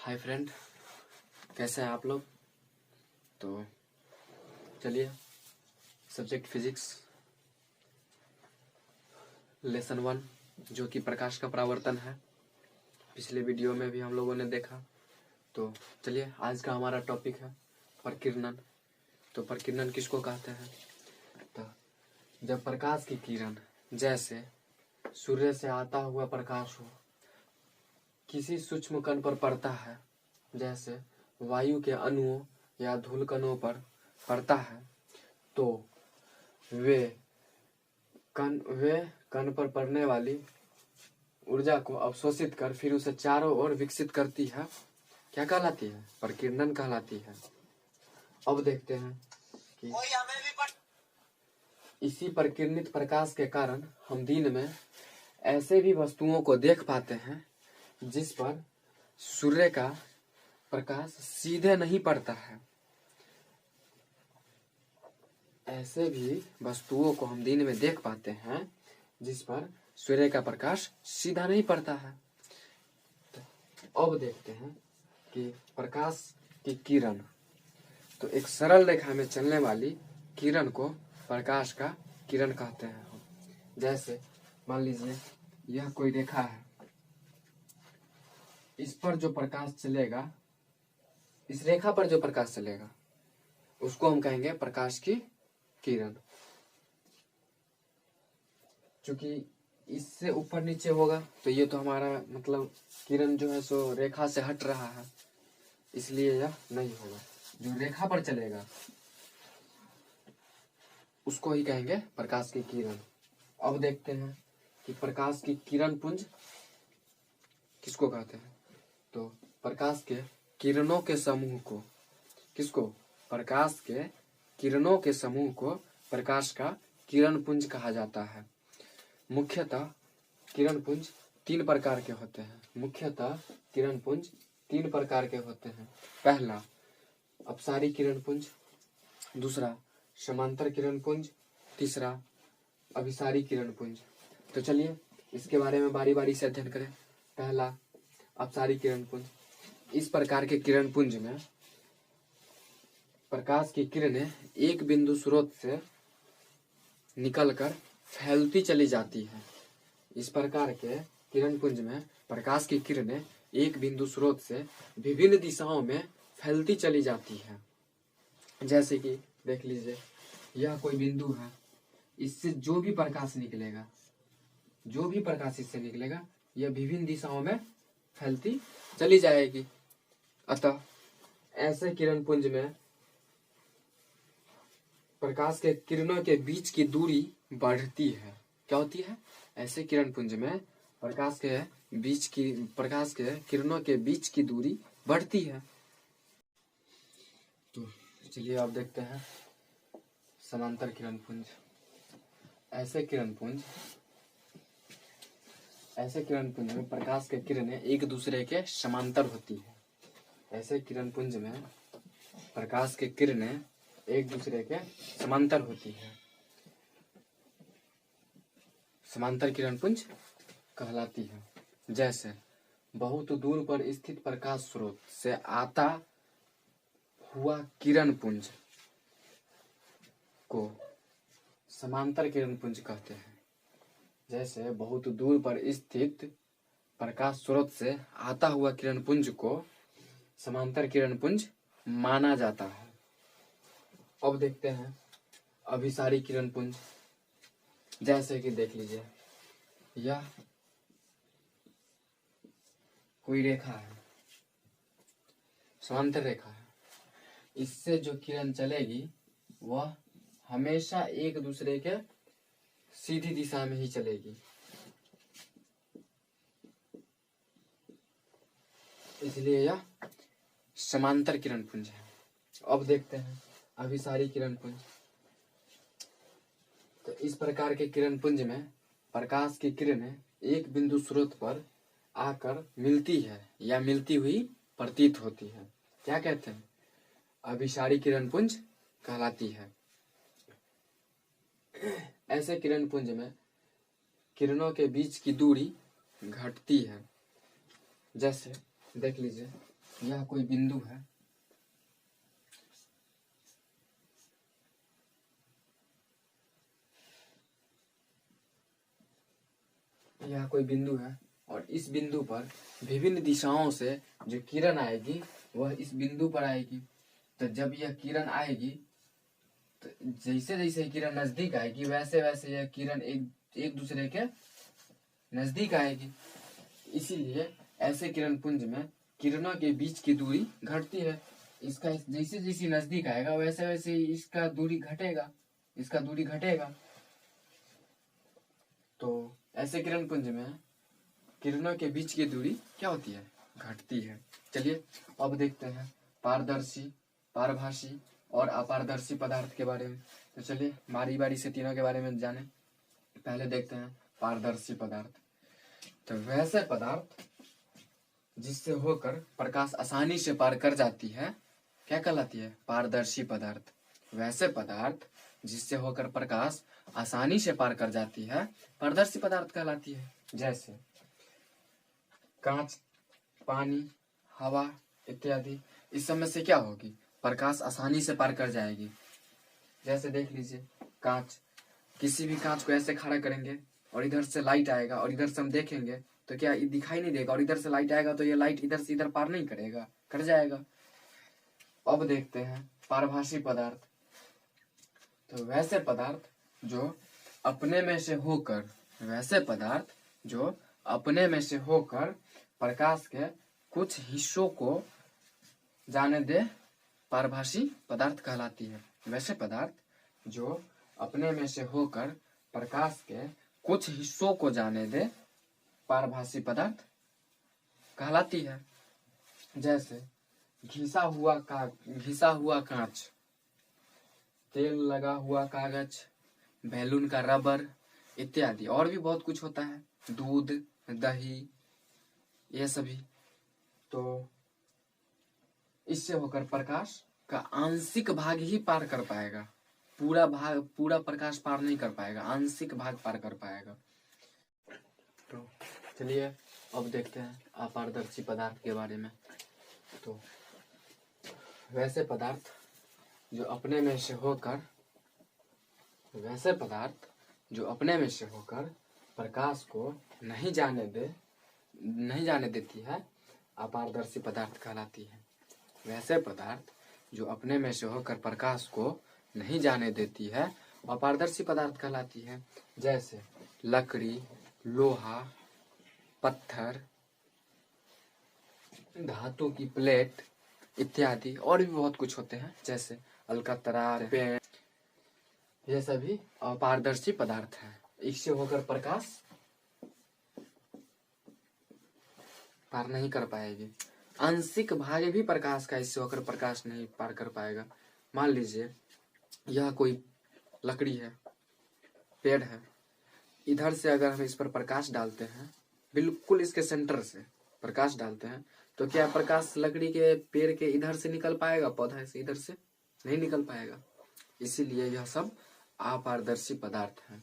Hi friend, कैसे हैं आप लोग। तो चलिए, सब्जेक्ट फिजिक्स लेसन 1 जो कि प्रकाश का परावर्तन है, पिछले वीडियो में भी हम लोगों ने देखा। तो चलिए, आज का हमारा टॉपिक है प्रकीर्णन। तो प्रकीर्णन किसको कहते हैं? तो जब प्रकाश की किरण जैसे सूर्य से आता हुआ प्रकाश हो किसी सूक्ष्म कण पर पड़ता है, जैसे वायु के अणुओं या धूल कणों पर पड़ता है, तो वे कण पर पड़ने वाली ऊर्जा को अवशोषित कर फिर उसे चारों ओर विकसित करती है। क्या कहलाती है? प्रकीर्णन कहलाती है। अब देखते हैं कि इसी प्रकीर्णित प्रकाश के कारण हम दिन में ऐसे भी वस्तुओं को देख पाते हैं जिस पर सूर्य का प्रकाश सीधे नहीं पड़ता है। ऐसे भी वस्तुओं को हम दिन में देख पाते हैं जिस पर सूर्य का प्रकाश सीधा नहीं पड़ता है। तो अब देखते हैं कि प्रकाश की किरण, तो एक सरल रेखा में चलने वाली किरण को प्रकाश का किरण कहते हैं। जैसे मान लीजिए यह कोई रेखा है, इस पर जो प्रकाश चलेगा, इस रेखा पर जो प्रकाश चलेगा उसको हम कहेंगे प्रकाश की किरण। क्योंकि इससे ऊपर नीचे होगा तो ये तो हमारा मतलब किरण जो है सो रेखा से हट रहा है, इसलिए यह नहीं होगा। जो रेखा पर चलेगा उसको ही कहेंगे प्रकाश की किरण। अब देखते हैं कि प्रकाश की किरण पुंज किसको कहते हैं। तो प्रकाश के किरणों के समूह को किसको? प्रकाश के किरणों के समूह को प्रकाश का किरण पुंज कहा जाता है। मुख्यतः किरण पुंज 3 प्रकार के होते हैं। मुख्यतः किरण पुंज 3 प्रकार के होते हैं। पहला अपसारी किरण पुंज, दूसरा समांतर किरण पुंज, तीसरा अभिसारी किरण पुंज। तो चलिए इसके बारे में बारी बारी से अध्ययन करें। पहला अपसारी किरण पुंज। इस प्रकार के किरण पुंज में प्रकाश की किरणें एक बिंदु स्रोत से निकलकर फैलती चली जाती है। इस प्रकार के किरण पुंज में प्रकाश की किरणें एक बिंदु स्रोत से विभिन्न दिशाओं में फैलती चली जाती है। जैसे कि देख लीजिए, यह कोई बिंदु है, इससे जो भी प्रकाश निकलेगा, जो भी प्रकाश इससे निकलेगा, यह विभिन्न दिशाओं में फैलती चली जाएगी। अतः ऐसे किरण पुंज में प्रकाश के किरणों के बीच की दूरी बढ़ती है। क्या होती है? ऐसे किरण पुंज में प्रकाश के किरणों के बीच की दूरी बढ़ती है। तो चलिए अब देखते हैं समांतर किरण पुंज। ऐसे किरण पुंज में प्रकाश के किरणें एक दूसरे के समांतर होती है। ऐसे किरण पुंज में प्रकाश के किरणें एक दूसरे के समांतर होती है, समांतर किरण पुंज कहलाती है। जैसे बहुत दूर पर स्थित प्रकाश स्रोत से आता हुआ किरण पुंज को समांतर किरण पुंज कहते हैं। जैसे बहुत दूर पर स्थित प्रकाश स्रोत से आता हुआ किरण पुंज को समांतर किरण पुंज माना जाता है। अब देखते हैं अभिसारी किरण पुंज। जैसे कि देख लीजिए, यह कोई रेखा है, समांतर रेखा है, इससे जो किरण चलेगी वह हमेशा एक दूसरे के सीधी दिशा में ही चलेगी, इसलिए यह समांतर किरण पुंज है। अब देखते हैं अभिसारी किरण पुंज। तो इस प्रकार के किरण पुंज में प्रकाश की किरणें एक बिंदु स्रोत पर आकर मिलती है या मिलती हुई प्रतीत होती है। क्या कहते हैं? अभिसारी किरण पुंज कहलाती है। ऐसे किरण पुंज में किरणों के बीच की दूरी घटती है। जैसे देख लीजिए, यह कोई बिंदु है, यह कोई बिंदु है और इस बिंदु पर विभिन्न दिशाओं से जो किरण आएगी वह इस बिंदु पर आएगी। तो जब यह किरण आएगी तो जैसे जैसे किरण नजदीक आएगी वैसे वैसे यह किरण एक दूसरे के नजदीक आएगी। इसीलिए ऐसे किरण पुंज में किरणों के बीच की दूरी घटती है। इसका जैसे जैसे नजदीक आएगा वैसे वैसे इसका दूरी घटेगा, इसका दूरी घटेगा। तो ऐसे किरण पुंज में किरणों के बीच की दूरी क्या होती है, घटती है। चलिए अब देखते हैं पारदर्शी, पारभासी और अपारदर्शी पदार्थ के बारे में। तो चलिए बारी बारी से तीनों के बारे में जाने। पहले देखते हैं पारदर्शी पदार्थ। तो वैसे पदार्थ जिससे होकर प्रकाश आसानी से पार कर जाती है क्या कहलाती है, पारदर्शी पदार्थ। वैसे पदार्थ जिससे होकर प्रकाश आसानी से पार कर जाती है पारदर्शी पदार्थ कहलाती है। जैसे कांच, पानी, हवा इत्यादि, इस सब में से क्या होगी, प्रकाश आसानी से पार कर जाएगी। जैसे देख लीजिए कांच, किसी भी कांच को ऐसे खड़ा करेंगे और इधर से लाइट आएगा और इधर से हम देखेंगे तो क्या दिखाई नहीं देगा, और इधर से लाइट आएगा तो ये लाइट इधर से इधर पार नहीं करेगा, कर जाएगा। अब देखते हैं पारभासी पदार्थ। तो वैसे पदार्थ जो अपने में से होकर, वैसे पदार्थ जो अपने में से होकर प्रकाश के कुछ हिस्सों को जाने दे पारभासी पदार्थ कहलाती है। वैसे पदार्थ जो अपने में से होकर प्रकाश के कुछ हिस्सों को जाने दे पारभासी पदार्थ कहलाती है। जैसे घिसा हुआ कांच, तेल लगा हुआ कागज, बैलून का रबर इत्यादि, और भी बहुत कुछ होता है, दूध, दही, ये सभी। तो इससे होकर प्रकाश का आंशिक भाग ही पार कर पाएगा, पूरा प्रकाश पार नहीं कर पाएगा, आंशिक भाग पार कर पाएगा। तो चलिए अब देखते हैं अपारदर्शी पदार्थ के बारे में। तो वैसे पदार्थ जो अपने में से होकर, वैसे पदार्थ जो अपने में से होकर प्रकाश को नहीं जाने देती है अपारदर्शी पदार्थ कहलाती है। वैसे पदार्थ जो अपने में से होकर प्रकाश को नहीं जाने देती है अपारदर्शी पदार्थ कहलाती है। जैसे लकड़ी, लोहा, पत्थर, धातु की प्लेट इत्यादि, और भी बहुत कुछ होते हैं, जैसे अलकतरा, पेन, ये सभी अपारदर्शी पदार्थ हैं। इससे होकर प्रकाश पार नहीं कर पाएगी, आंशिक भाग भी प्रकाश का इससे होकर प्रकाश नहीं पार कर पाएगा। मान लीजिए यह कोई लकड़ी है, पेड़ है, इधर से अगर हम इस पर प्रकाश डालते हैं, बिल्कुल इसके सेंटर से प्रकाश डालते हैं, तो क्या प्रकाश लकड़ी के पेड़ के इधर से निकल पाएगा, पौधा से इधर से नहीं निकल पाएगा। इसीलिए यह सब अपारदर्शी पदार्थ हैं।